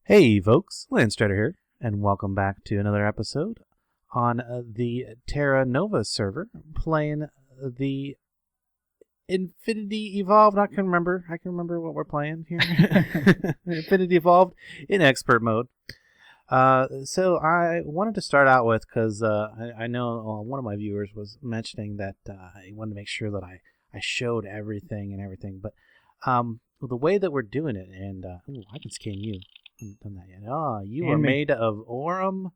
Hey folks, Landstryder here, and welcome back to another episode on the Terra Nova server, playing the Infinity Evolved. I can remember what we're playing here. Infinity Evolved in expert mode. So I wanted to start out with, because I know one of my viewers was mentioning that he wanted to make sure that I showed everything, but the way that we're doing it, and I can scan you. I haven't done that yet. Oh, you are made of Aurum.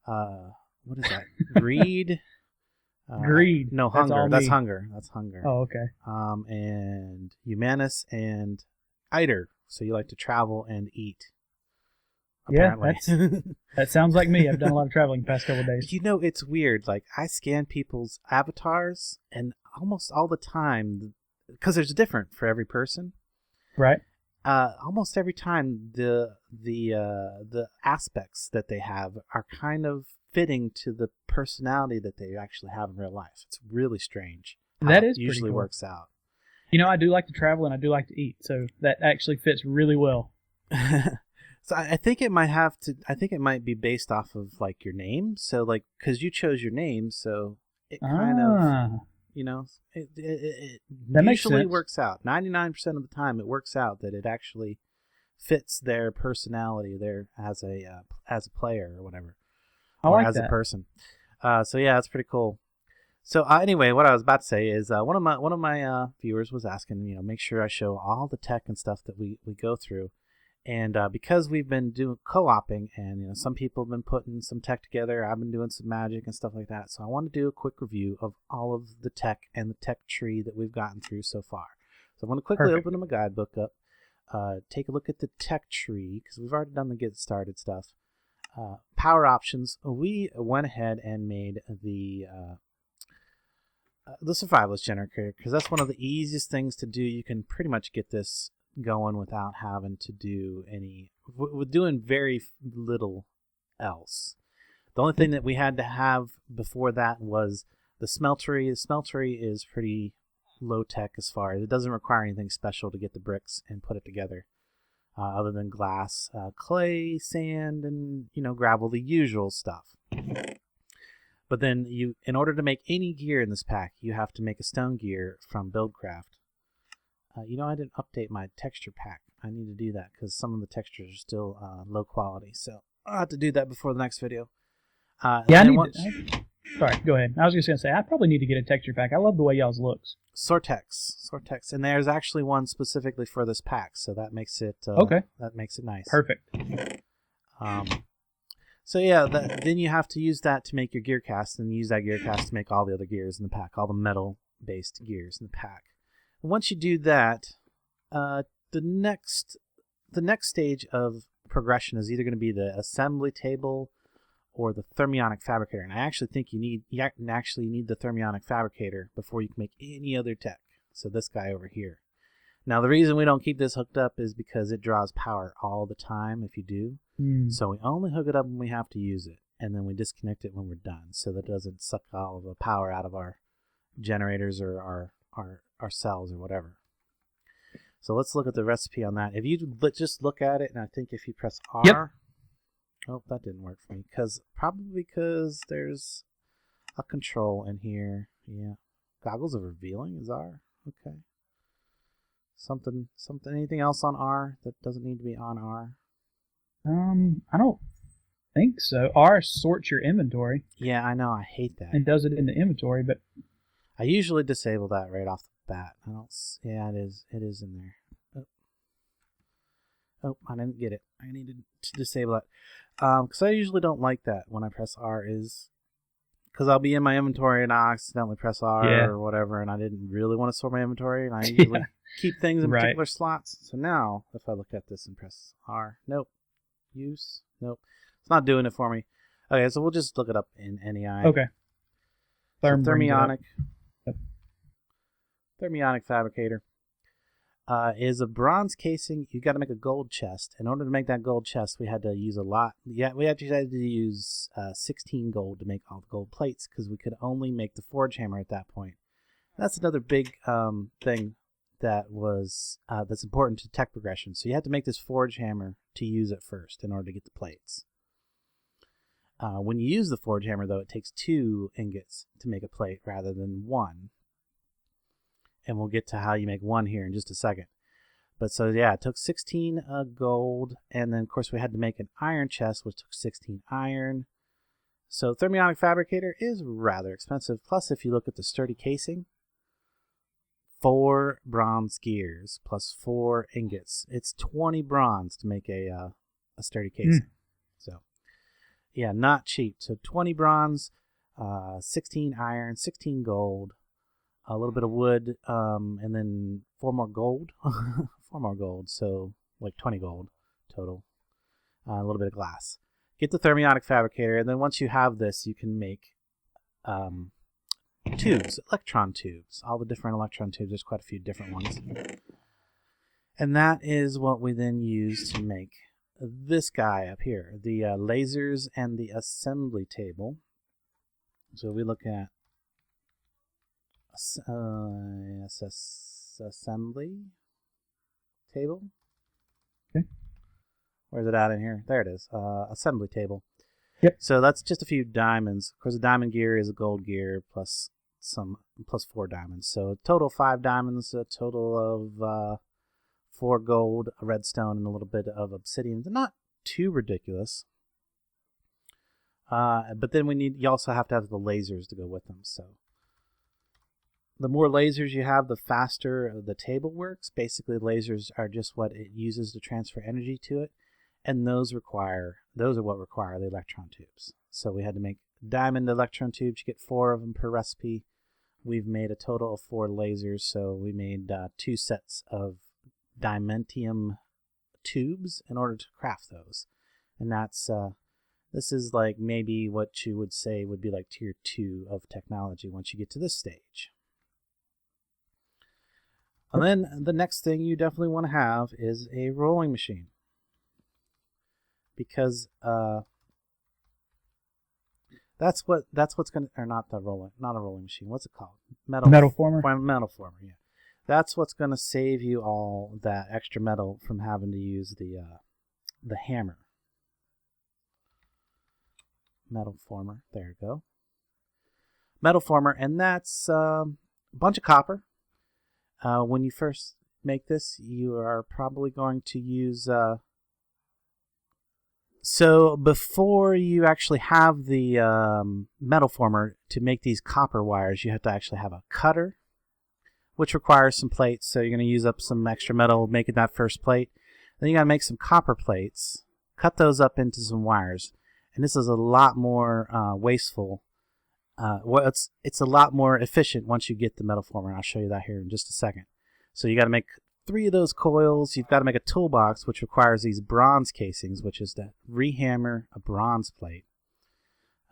What is that? Greed. Greed. No, hunger. That's hunger. That's hunger. Oh, okay. And Humanus and Eider. So you like to travel and eat. Apparently. Yeah, that sounds like me. I've done a lot of traveling the past couple of days. You know, it's weird. Like, I scan people's avatars, and almost all the time, because there's different for every person. Right. Almost every time the aspects that they have are kind of fitting to the personality that they actually have in real life. It's really strange. That is usually pretty cool. Works out. You know, I do like to travel and I do like to eat, so that actually fits really well. So I think it might have to. I think it might be based off of like your name. So like, because you chose your name, so it kind of. You know, it usually works out. 99% of the time, it works out that it actually fits their personality there as a player or whatever, or as a person. So yeah, it's pretty cool. So anyway, what I was about to say is one of my viewers was asking, make sure I show all the tech and stuff that we go through. And because we've been doing co-oping, and some people have been putting some tech together, I've been doing some magic and stuff like that. So I want to do a quick review of all of the tech and the tech tree that we've gotten through so far. So I'm going to quickly open my guidebook up, take a look at the tech tree, because we've already done the get started stuff. Power options. We went ahead and made the survivalist generator, because that's one of the easiest things to do. You can pretty much get this going without having to do with doing very little else. The only thing that we had to have before that was the Smeltery. The Smeltery is pretty low tech as far as it doesn't require anything special to get the bricks and put it together, other than glass, clay, sand, and gravel, the usual stuff. But then in order to make any gear in this pack, you have to make a stone gear from Buildcraft. I didn't update my texture pack. I need to do that because some of the textures are still low quality. So I'll have to do that before the next video. Sorry, go ahead. I was just going to say, I probably need to get a texture pack. I love the way y'all's looks. Sortex. And there's actually one specifically for this pack, so that makes it okay. That makes it nice. Perfect. So yeah, then you have to use that to make your gear cast, and use that gear cast to make all the other gears in the pack, all the metal-based gears in the pack. Once you do that, the next stage of progression is either going to be the assembly table or the thermionic fabricator. And I actually think you actually need the thermionic fabricator before you can make any other tech. So this guy over here. Now the reason we don't keep this hooked up is because it draws power all the time if you do. So we only hook it up when we have to use it, and then we disconnect it when we're done, so that it doesn't suck all of the power out of our generators or our cells or whatever. So let's look at the recipe on that. If you just look at it, and I think if you press R, yep. Oh, that didn't work for me, probably because there's a control in here. Yeah, goggles of revealing is R. Okay. Something. Anything else on R that doesn't need to be on R? I don't think so. R sorts your inventory. Yeah, I know. I hate that. And does it in the inventory, but I usually disable that right off the bat. I don't. Yeah, it is. It is in there. Oh, I didn't get it. I needed to disable it. Because I usually don't like that when I press R. Because I'll be in my inventory and I accidentally press R or whatever, and I didn't really want to sort my inventory, and I usually keep things in particular slots. So now, if I look at this and press R, nope. Use, nope. It's not doing it for me. Okay, so we'll just look it up in NEI. Okay. Thermionic. Thermionic fabricator is a bronze casing. You got to make a gold chest. In order to make that gold chest, we had to use a lot. Yeah, we actually had to use 16 gold to make all the gold plates, because we could only make the forge hammer at that point. That's another big thing that was that's important to tech progression. So you had to make this forge hammer to use it first in order to get the plates. When you use the forge hammer, though, it takes 2 ingots to make a plate rather than 1. And we'll get to how you make 1 here in just a second. But so yeah, it took 16 gold, and then of course we had to make an iron chest, which took 16 iron. So thermionic fabricator is rather expensive. Plus, if you look at the sturdy casing, 4 bronze gears plus 4 ingots. It's 20 bronze to make a sturdy casing. So yeah, not cheap. So 20 bronze, 16 iron, 16 gold, a little bit of wood, and then 4 more gold. 4 more gold, so like 20 gold total. A little bit of glass. Get the thermionic fabricator, and then once you have this, you can make tubes, electron tubes, all the different electron tubes. There's quite a few different ones. And that is what we then use to make this guy up here, the lasers and the assembly table. So we look at assembly table. Okay. Where's it at in here? There it is. Assembly table. Yep. So that's just a few diamonds. Of course, a diamond gear is a gold gear plus 4 diamonds. So a total 5 diamonds, a total of 4 gold, a redstone, and a little bit of obsidian. They're not too ridiculous. But then you also have to have the lasers to go with them. So the more lasers you have, the faster the table works. Basically, lasers are just what it uses to transfer energy to it. And those are what require the electron tubes. So we had to make diamond electron tubes. You get 4 of them per recipe. We've made a total of 4 lasers, so we made 2 sets of diamantium tubes in order to craft those. And that's this is like maybe what you would say would be like tier 2 of technology once you get to this stage. And then the next thing you definitely want to have is a rolling machine. Because that's what's gonna, or not a rolling machine. What's it called? Metal former. Metal former. Yeah, that's what's gonna save you all that extra metal from having to use the hammer. Metal former. There you go. Metal former, and that's a bunch of copper. When you first make this, you are probably going to use. So before you actually have the metal former to make these copper wires, you have to actually have a cutter, which requires some plates. So you're going to use up some extra metal making that first plate. Then you got to make some copper plates, cut those up into some wires, and this is a lot more wasteful. Well, it's a lot more efficient once you get the metal former, and I'll show you that here in just a second. So you got to make 3 of those coils. You've got to make a toolbox, which requires these bronze casings, which is to rehammer a bronze plate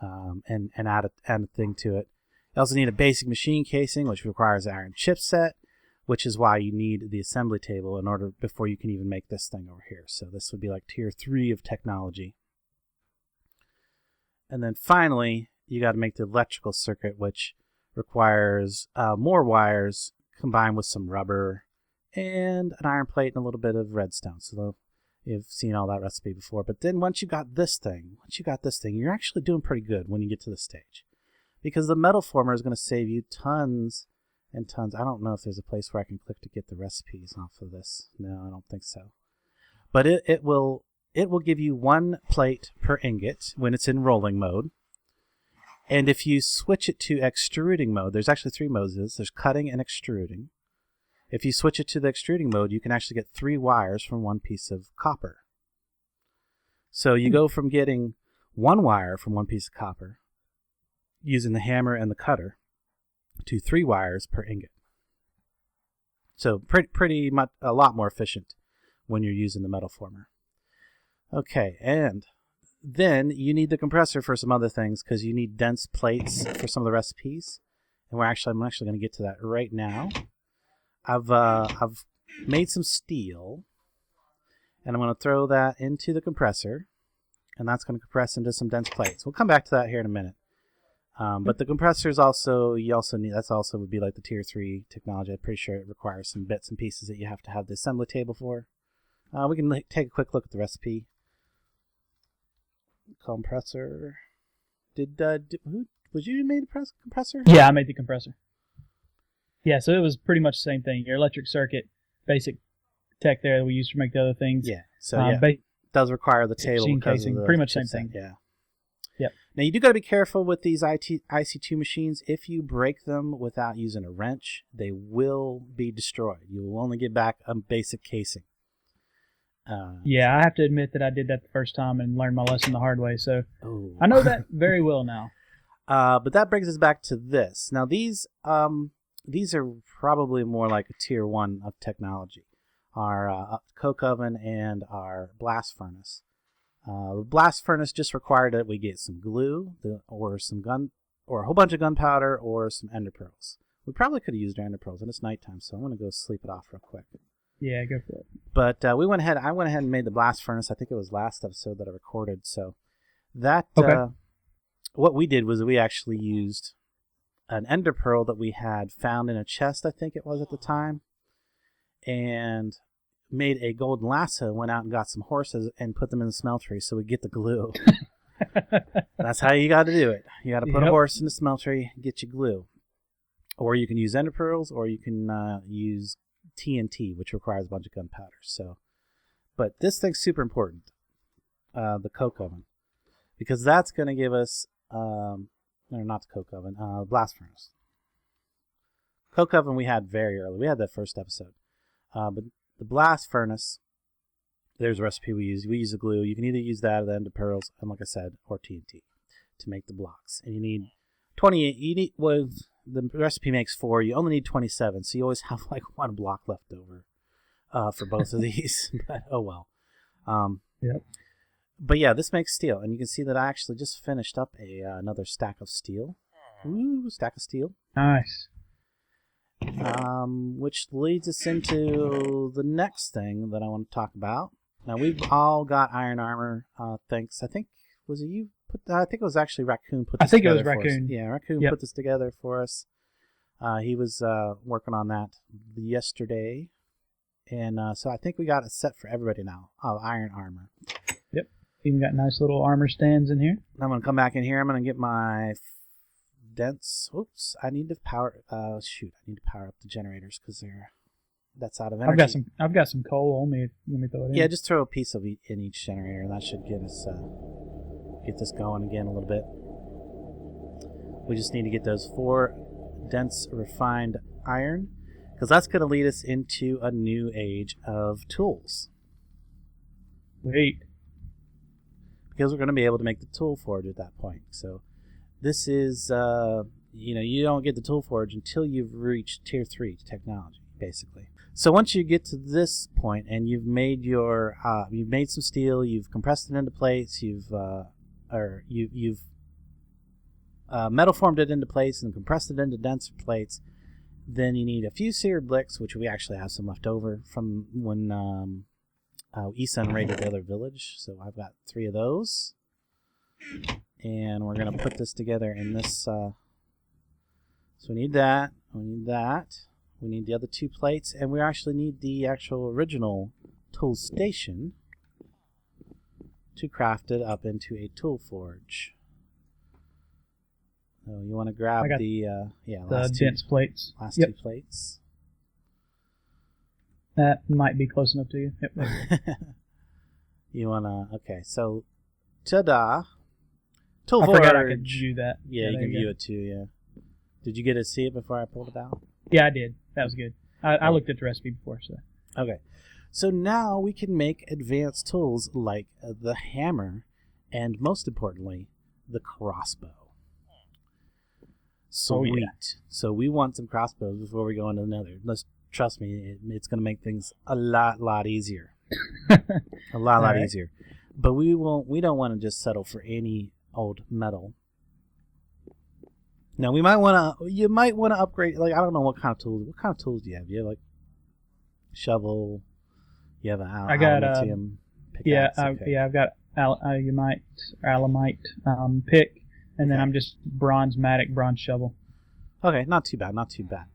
and add a thing to it. You also need a basic machine casing, which requires an iron chipset, which is why you need the assembly table in order before you can even make this thing over here. So this would be like tier 3 of technology. And then finally, you got to make the electrical circuit, which requires more wires combined with some rubber and an iron plate and a little bit of redstone. So you've seen all that recipe before. But then once you got this thing, you're actually doing pretty good when you get to this stage. Because the metal former is going to save you tons and tons. I don't know if there's a place where I can click to get the recipes off of this. No, I don't think so. But it will give you 1 plate per ingot when it's in rolling mode. And if you switch it to extruding mode, there's actually 3 modes. There's cutting and extruding. If you switch it to the extruding mode, you can actually get 3 wires from 1 piece of copper. So you go from getting 1 wire from 1 piece of copper using the hammer and the cutter to 3 wires per ingot. So pretty much a lot more efficient when you're using the metal former. Okay, and then you need the compressor for some other things because you need dense plates for some of the recipes. And I'm actually going to get to that right now. I've made some steel, and I'm going to throw that into the compressor, and that's going to compress into some dense plates. We'll come back to that here in a minute. But the compressors also, you also need, that's also would be like the tier 3 technology. I'm pretty sure it requires some bits and pieces that you have to have the assembly table for. We can take a quick look at the recipe. Compressor. Was you made the compressor? Yeah, I made the compressor. Yeah, so it was pretty much the same thing. Your electric circuit, basic tech there that we used to make the other things. Yeah, so it does require the table because of the pretty much same thing. Yeah. Yep. Now you do got to be careful with these IC2 machines. If you break them without using a wrench, they will be destroyed. You will only get back a basic casing. Yeah, I have to admit that I did that the first time and learned my lesson the hard way. So I know that very well now. But that brings us back to this. Now these are probably more like a tier 1 of technology. Our coke oven and our blast furnace. The blast furnace just required that we get some glue or some gun or a whole bunch of gunpowder or some ender pearls. We probably could have used our ender pearls, and it's nighttime, so I'm going to go sleep it off real quick. Yeah, go for it. But I went ahead and made the blast furnace. I think it was last episode that I recorded. So that what we did was we actually used an ender pearl that we had found in a chest, I think it was at the time, and made a golden lasso, went out and got some horses and put them in the smeltery so we get the glue. That's how you got to do it. You got to put a horse in the smeltery, get your glue. Or you can use ender pearls, or you can use TNT, which requires a bunch of gunpowder. So, but this thing's super important, the coke oven, because that's going to give us, no, not the coke oven, blast furnace. Coke oven we had very early. We had that first episode. But the blast furnace, there's a recipe we use. We use the glue. You can either use that or the ender pearls, and like I said, or TNT to make the blocks. And you need 28. You need, well, the recipe makes 4. You only need 27, so you always have like 1 block left over for both of these. But oh well. Yep. But yeah, this makes steel, and you can see that I actually just finished up another stack of steel. Ooh, stack of steel. Nice. Which leads us into the next thing that I want to talk about. Now we've all got iron armor. Thanks. I think was it you put? I think it was actually Raccoon put this together for us. I think it was Raccoon. Yeah, Raccoon put this together for us. He was working on that yesterday, and so I think we got a set for everybody now of iron armor. Yep. Even got nice little armor stands in here. I'm gonna come back in here. I'm gonna get my dense. Oops! I need to power. I need to power up the generators because that's out of energy. I've got some coal. Let me throw it in. Yeah, just throw a piece of in each generator, and that should get us get this going again a little bit. We just need to get those 4 dense refined iron, because that's going to lead us into a new age of tools. Wait. Because we're going to be able to make the tool forge at that point. So this is, you don't get the tool forge until you've reached tier 3 technology, basically. So once you get to this point and you've made you've made some steel, you've compressed it into plates, you've metal formed it into plates and compressed it into denser plates, then you need a few seared bricks, which we actually have some left over from when Isan raided the other village. So I've got 3 of those. And we're going to put this together in this. So we need that. We need that. We need the other 2 plates. And we actually need the actual original tool station to craft it up into a tool forge. So you want to grab the last dense plates. Last 2 plates. That might be close enough to you. Yep. You want to... Okay, so... Ta-da! Tool forge. I forgot I could view that. Yeah, you can view it too, yeah. Did you get to see it before I pulled it out? Yeah, I did. That was good. I looked at the recipe before, so... Okay. So now we can make advanced tools like the hammer and, most importantly, the crossbow. Sweet. Oh, yeah. So we want some crossbows before we go into the nether. Trust me, it's going to make things a lot easier. A lot easier. But we don't want to just settle for any old metal. Now you might want to upgrade. Like, I don't know what kind of tools. What kind of tools do you have? Do you have like shovel? You have an aluminium pickaxe? I've got alamite pick, and then Okay. I'm just bronze matic, bronze shovel. Okay, not too bad, not too bad.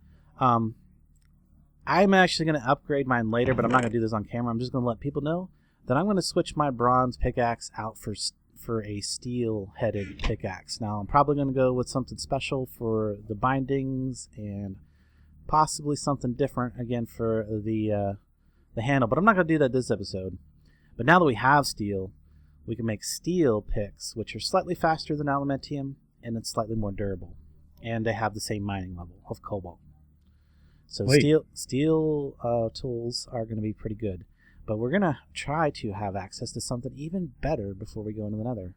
I'm actually going to upgrade mine later, but I'm not going to do this on camera. I'm just going to let people know that I'm going to switch my bronze pickaxe out for a steel-headed pickaxe. Now, I'm probably going to go with something special for the bindings and possibly something different, again, for the handle. But I'm not going to do that this episode. But now that we have steel, we can make steel picks, which are slightly faster than aluminium, and it's slightly more durable. And they have the same mining level of cobalt. So steel tools are going to be pretty good. But we're going to try to have access to something even better before we go into the nether.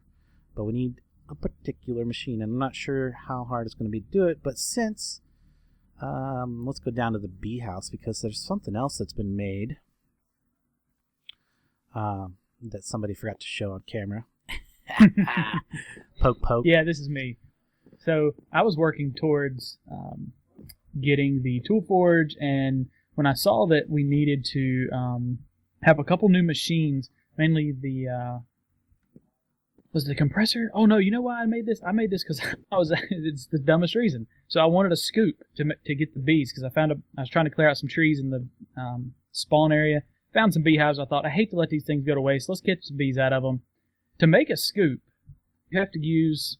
But we need a particular machine. And I'm not sure how hard it's going to be to do it. But since... let's go down to the bee house, because there's something else that's been made that somebody forgot to show on camera. Poke, poke. Yeah, this is me. So I was working towards getting the tool forge, and when I saw that we needed to have a couple new machines, mainly the was the compressor. Oh no, you know why I made this? I made this because it's the dumbest reason. So I wanted a scoop to get the bees, because I was trying to clear out some trees in the spawn area. Found some beehives. I thought, I hate to let these things go to waste. Let's get some bees out of them. To make a scoop, you have to use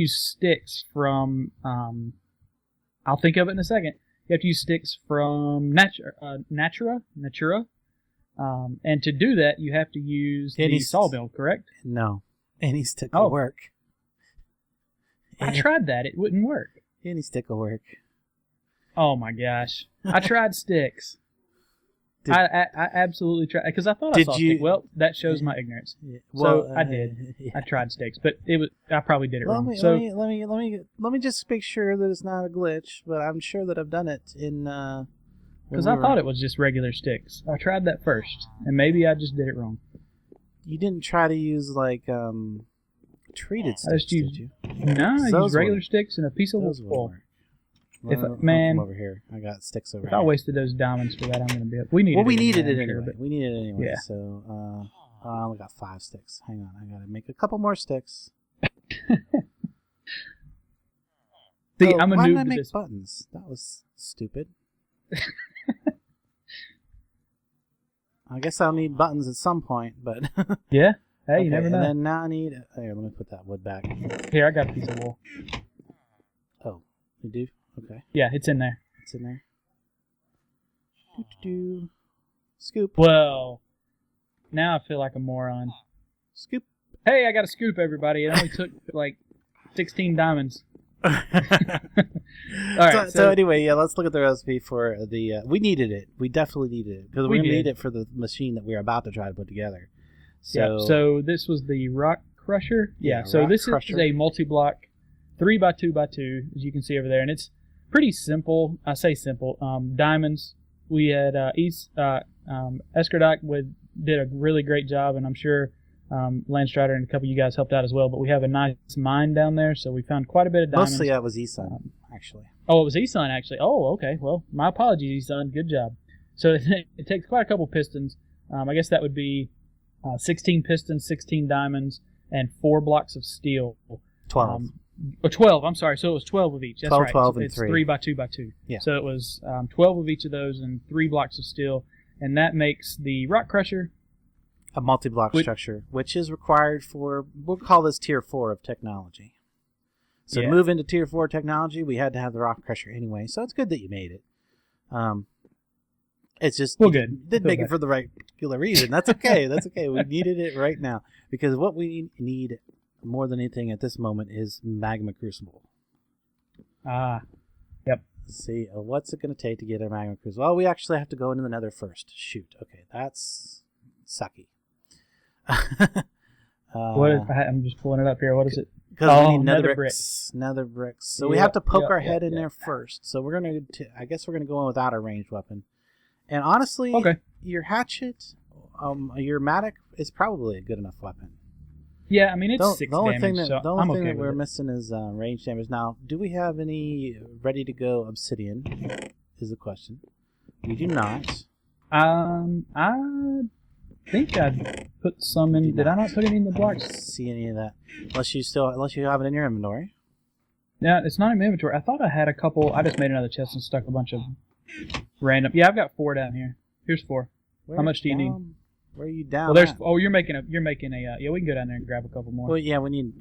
sticks from. I'll think of it in a second. You have to use sticks from Natura. And to do that, you have to use the sawmill, correct? No. Any stick will work. I tried that. It wouldn't work. Any stick will work. Oh my gosh. I tried sticks. I absolutely tried, because I thought I saw sticks. Well, that shows my ignorance. Yeah. Well, so I did. Yeah. I tried sticks, but I probably did it wrong. Let me just make sure that it's not a glitch, but I'm sure that I've done it in... Because I thought it was just regular sticks. I tried that first, and maybe I just did it wrong. You didn't try to use, like, treated sticks, did you? No, I used regular sticks and a piece of wool. Come over here. I got sticks over here. If I wasted those diamonds for that, I'm going to be up. We needed it anyway. We needed it anyway. Yeah. So, I only got 5 sticks. Hang on. I got to make a couple more sticks. See, I'm a noob to this. Why did I make buttons? That was stupid. I guess I'll need buttons at some point, but... Yeah? Hey, okay, you never know. And then now I need... Here, let me put that wood back. Here, I got a piece of wool. Oh, you do? Okay. Yeah, it's in there. It's in there. Do-do-do. Scoop. Well, now I feel like a moron. Scoop. Hey, I got a scoop, everybody. It only took, like, 16 diamonds. All right. So anyway, yeah, let's look at the recipe for the. We needed it. We definitely needed it because we need it for the machine that we're about to try to put together. So, so this was the rock crusher. Yeah. So this is a multi-block, 3x2x2, as you can see over there, and it's pretty simple. I say simple. Diamonds. We had Escardoc did a really great job, and I'm sure. Landstryder and a couple of you guys helped out as well, but we have a nice mine down there, so we found quite a bit of diamonds. Mostly that was Esun, actually. Oh, it was Esun, actually. Oh, okay. Well, my apologies, Esun. Good job. So it takes quite a couple pistons. I guess that would be 16 pistons, 16 diamonds, and 4 blocks of steel. 12. 12, I'm sorry. So it was 12 of each. That's 12, right. 12, so and it's 3. 3x2x2. Yeah. So it was 12 of each of those and 3 blocks of steel, and that makes the rock crusher a multi-block structure, which is required for, we'll call this Tier 4 of technology. So to move into Tier 4 technology, we had to have the rock crusher anyway, so it's good that you made it. It's just, good. Didn't make it for the right particular reason. That's okay. That's okay. We needed it right now. Because what we need more than anything at this moment is Magma Crucible. Yep. Let's see, what's it going to take to get a Magma Crucible? Well, we actually have to go into the nether first. Shoot. Okay, that's sucky. I'm just pulling it up here. What is it? Because we need nether bricks. Nether bricks. So we have to poke our head in there first. So we're going to, I guess we're going to go in without a ranged weapon. And honestly, your hatchet, your matic is probably a good enough weapon. Yeah, I mean, it's 6 damage, the only thing that we're missing is range damage. Now, do we have any ready-to-go obsidian, is the question. We do not. think I put some in. Did I not put any in the I don't blocks? see any of that. Unless you have it in your inventory. Yeah, it's not in my inventory. I thought I had a couple. I just made another chest and stuck a bunch of random. Yeah, I've got 4 down here. Here's 4. How much do you need? Where are you down? Well, there's. at? Oh, you're making a. Yeah, we can go down there and grab a couple more. Well, yeah, we need.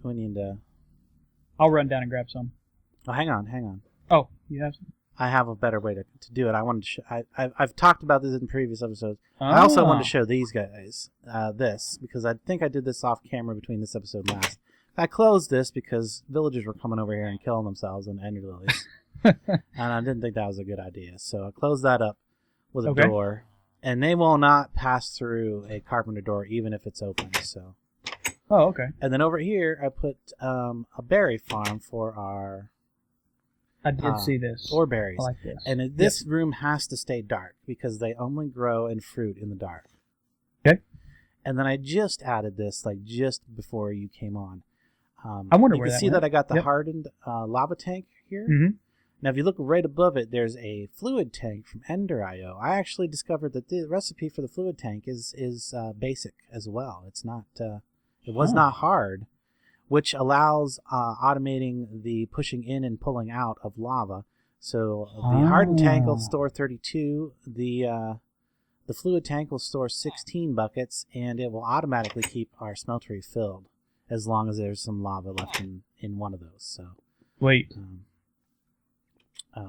I'll run down and grab some. Oh, hang on. Oh, you have some? I have a better way to do it. I wanted to. I've talked about this in previous episodes. I also wanted to show these guys this because I think I did this off camera between this episode and last. I closed this because villagers were coming over here and killing themselves in ender lilies, and I didn't think that was a good idea. So I closed that up with a door, and they will not pass through a carpenter door even if it's open. So. Oh, okay. And then over here, I put a berry farm for our. I did see this. Or berries. I like this. And this room has to stay dark because they only grow in fruit in the dark. Okay. And then I just added this, like just before you came on. I wonder you where can that see went. that I got the hardened lava tank here. Mm-hmm. Now, if you look right above it, there's a fluid tank from Ender.io. I actually discovered that the recipe for the fluid tank is basic as well. It's not. It was not hard, which allows automating the pushing in and pulling out of lava. So the hardened tank will store 32. The fluid tank will store 16 buckets, and it will automatically keep our smeltery filled as long as there's some lava left in one of those. So wait.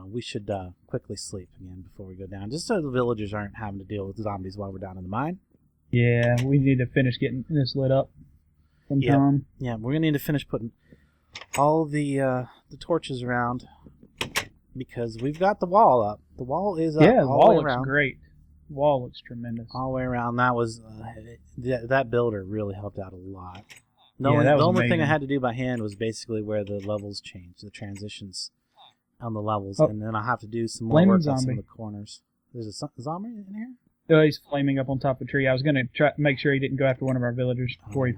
We should quickly sleep again before we go down, just so the villagers aren't having to deal with zombies while we're down in the mine. Yeah, we need to finish getting this lit up sometime. Yeah, we're gonna need to finish putting all the torches around because we've got the wall up. The wall is up. Yeah, the all wall the way looks around. great. The wall looks tremendous. All the way around. That was that builder really helped out a lot. The Yeah, that was only thing I amazing. had to do by hand was basically where the levels changed, the transitions on the levels, Oh. and then I'll have to do some more Flaming work on some zombie. of the corners. There's a zombie in here? Oh, he's flaming up on top of a tree. I was going to try make sure he didn't go after one of our villagers before he...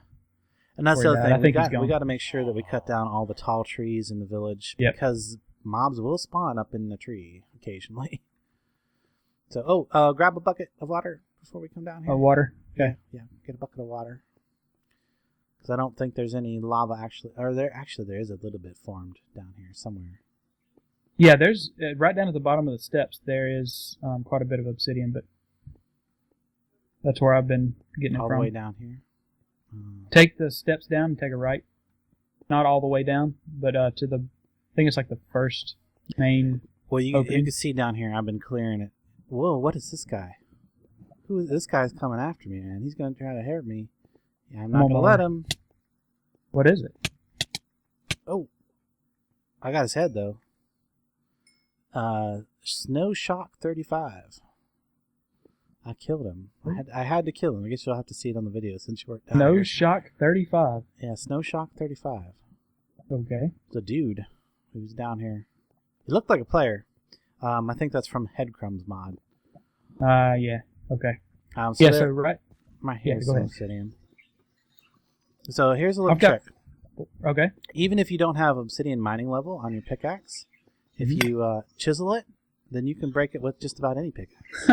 And that's the Before other he thing. died. I think he's gone. We got to make sure that we cut down all the tall trees in the village because mobs will spawn up in the tree occasionally. So, grab a bucket of water before we come down here. water? Okay. Yeah, get a bucket of water. Because I don't think there's any lava actually. Or there is a little bit formed down here somewhere. Yeah, there's... right down at the bottom of the steps, there is quite a bit of obsidian, but that's where I've been getting it All from. the way down here. Take the steps down and take a right. Not all the way down, but to the... I think it's like the first main... Well, you opening. can see down here, I've been clearing it. Whoa, what is this guy? This guy's coming after me, man. He's going to try to hurt me. Yeah, I'm not going to let him. What is it? Oh. I got his head, though. Snow Shock 35. I killed him. I had to kill him. I guess you'll have to see it on the video since you weren't down No here. Shock 35. Yeah, Snow Shock 35. Okay. It's a dude who's down here. He looked like a player. I think that's from Headcrumb's mod. Yeah. Okay. So Yeah, there- so right... my hair's go ahead. obsidian. So here's a little I've got- trick. Okay. Even if you don't have obsidian mining level on your pickaxe, if you chisel it, then you can break it with just about any pickaxe.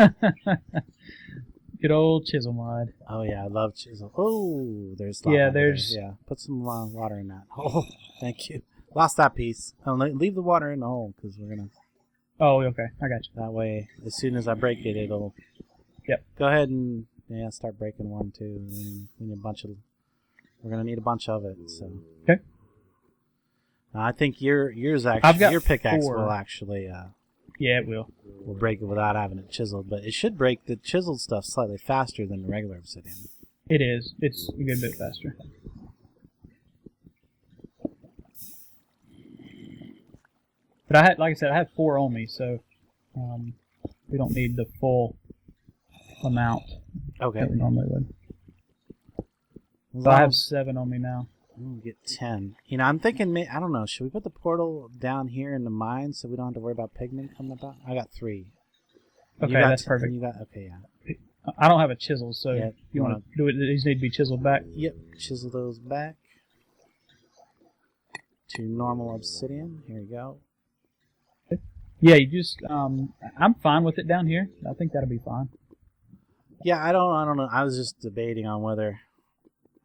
Good old chisel mod. Oh yeah, I love chisel. Oh, there's lava Yeah, over there. there's- Yeah, put some water in that. Oh, thank you. Lost that piece. Oh, leave the water in the hole because we're gonna. Oh, okay. I got you. That way, as soon as I break it, it'll. Yep. Go ahead and start breaking one too. We need a bunch of. We're gonna need a bunch of it. So. Okay. I think yours I've actually got your pickaxe 4. will actually Yeah, it will. will break it without having it chiseled, but it should break the chiseled stuff slightly faster than the regular obsidian. It is. It's a good bit faster. But like I said, I have 4 on me, so we don't need the full amount Okay. that we normally would. So I have 7 on me now. We'll get 10. I'm thinking, I don't know, should we put the portal down here in the mine so we don't have to worry about pigmen coming about? I got 3. Okay, You got that's 10, perfect. You got, okay, yeah. I don't have a chisel, so Yeah, you want to do it? These need to be chiseled back. Yep, chisel those back to normal obsidian. Here we go. Yeah, you just I'm fine with it down here. I think that'll be fine. Yeah, I don't know. I was just debating on whether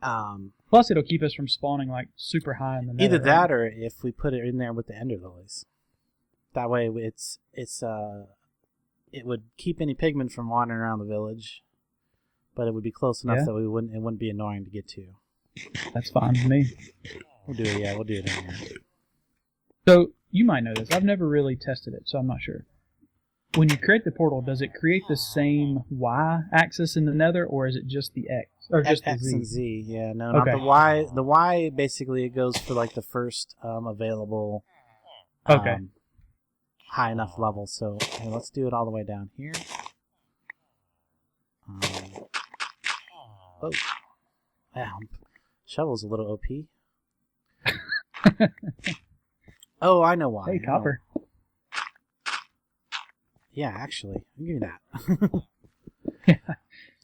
Plus, it'll keep us from spawning like super high in the nether. either right? that or if we put it in there with the ender lilies. That way, it would keep any pigmen from wandering around the village, but it would be close enough that it wouldn't be annoying to get to. That's fine with me. We'll do it. Yeah, we'll do it in here. So you might know this. I've never really tested it, so I'm not sure. When you create the portal, does it create the same Y axis in the nether, or is it just the X? Or just X the Z? and Z, yeah, no, Okay. not the Y. The Y basically it goes for like the first available Okay. high enough level. So hey, let's do it all the way down here. Oh, wow, shovel's a little OP. Oh, I know why. Hey, copper. Yeah, actually, I'll give you that.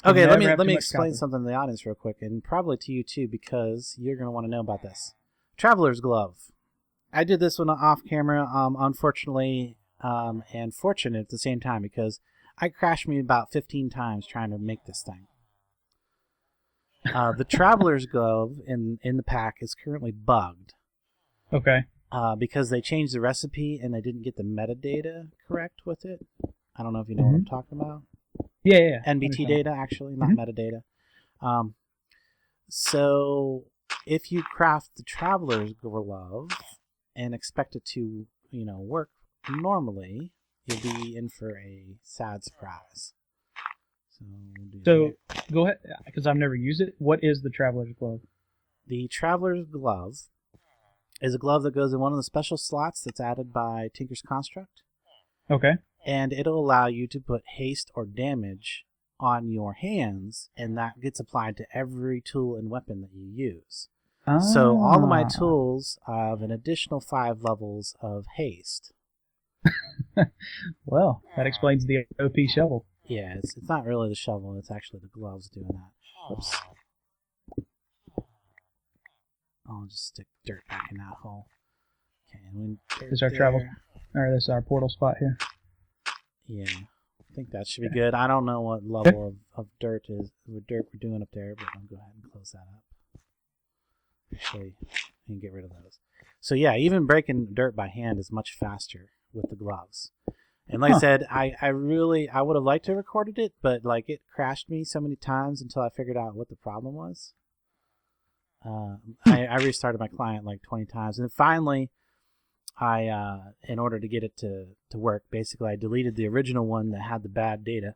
Okay, let me explain something to the audience real quick, and probably to you too, because you're going to want to know about this. Traveler's Glove. I did this one off camera, unfortunately, and fortunate at the same time, because I crashed me about 15 times trying to make this thing. The Traveler's Glove in the pack is currently bugged. Okay. Because they changed the recipe and they didn't get the metadata correct with it. I don't know if you know what I'm talking about. Yeah. NBT data, actually, not metadata. So if you craft the Traveler's Glove and expect it to, work normally, you'll be in for a sad surprise. So go ahead, because I've never used it. What is the Traveler's Glove? The Traveler's Glove is a glove that goes in one of the special slots that's added by Tinker's Construct. Okay. And it'll allow you to put haste or damage on your hands, and that gets applied to every tool and weapon that you use. So all of my tools have an additional 5 levels of haste. Well, that explains the OP shovel. Yeah, it's not really the shovel, it's actually the gloves doing that. Oops. I'll just stick dirt back in that hole. Okay, and this is our travel, or this is our portal spot here. Yeah, I think that should be good. I don't know what level of dirt we're doing up there, but I'll go ahead and close that up. Actually, I can get rid of those. So yeah, even breaking dirt by hand is much faster with the gloves. And like I said, I would have liked to have recorded it, but like it crashed me so many times until I figured out what the problem was. I restarted my client like 20 times, and then finally, in order to get it to work, basically I deleted the original one that had the bad data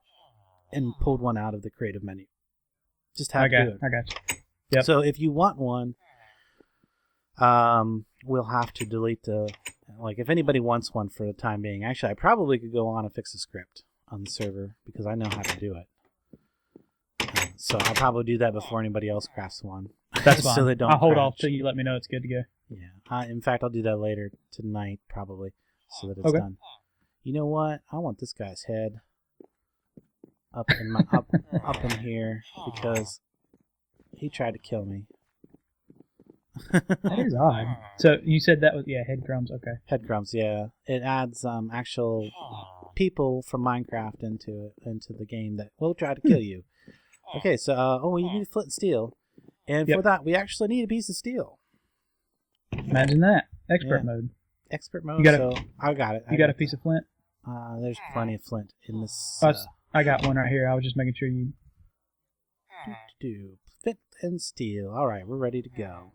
and pulled one out of the creative menu. Just had to do it. I got you. Yep. So if you want one, we'll have to delete if anybody wants one for the time being. Actually, I probably could go on and fix the script on the server because I know how to do it. So I'll probably do that before anybody else crafts one. That's fine. So they don't I'll hold crash. off till you let me know it's good to go. Yeah. In fact, I'll do that later tonight probably so that it's done. You know what? I want this guy's head up in here because he tried to kill me. That is odd. So you said that was head crumbs. Okay. Head crumbs, yeah. It adds actual people from Minecraft into the game that will try to kill you. Okay, so you need flint and steel, and for that we actually need a piece of steel. Imagine that. Expert mode. Expert mode. I got it. You got a piece of flint? There's plenty of flint in this. I got one right here. I was just making sure you. Flint and steel. All right, we're ready to go.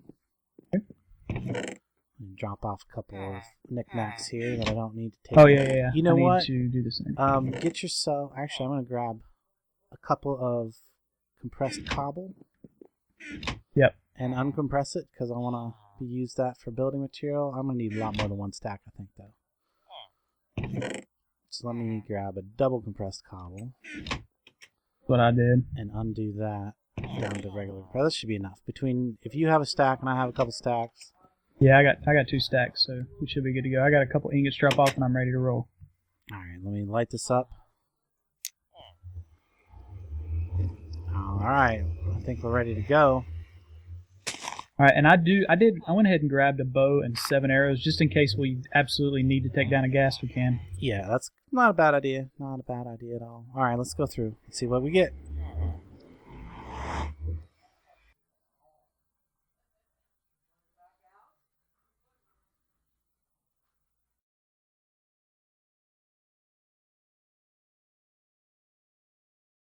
Drop off a couple of knickknacks here that I don't need to take. Oh yeah. You know what? I need to do the same. Get yourself. Actually, I'm gonna grab a couple of compressed cobble. Yep. And uncompress it because I want to use that for building material. I'm gonna need a lot more than one stack, I think, though. So let me grab a double compressed cobble. That's what I did. And undo that down to regular. That should be enough. If you have a stack and I have a couple stacks. Yeah, I got 2 stacks, so we should be good to go. I got a couple ingots drop off, and I'm ready to roll. All right, let me light this up. All right, I think we're ready to go. All right, and I went ahead and grabbed a bow and 7 arrows just in case we absolutely need to take down a ghast we can. Yeah, that's not a bad idea. Not a bad idea at all. All right, let's go through and see what we get.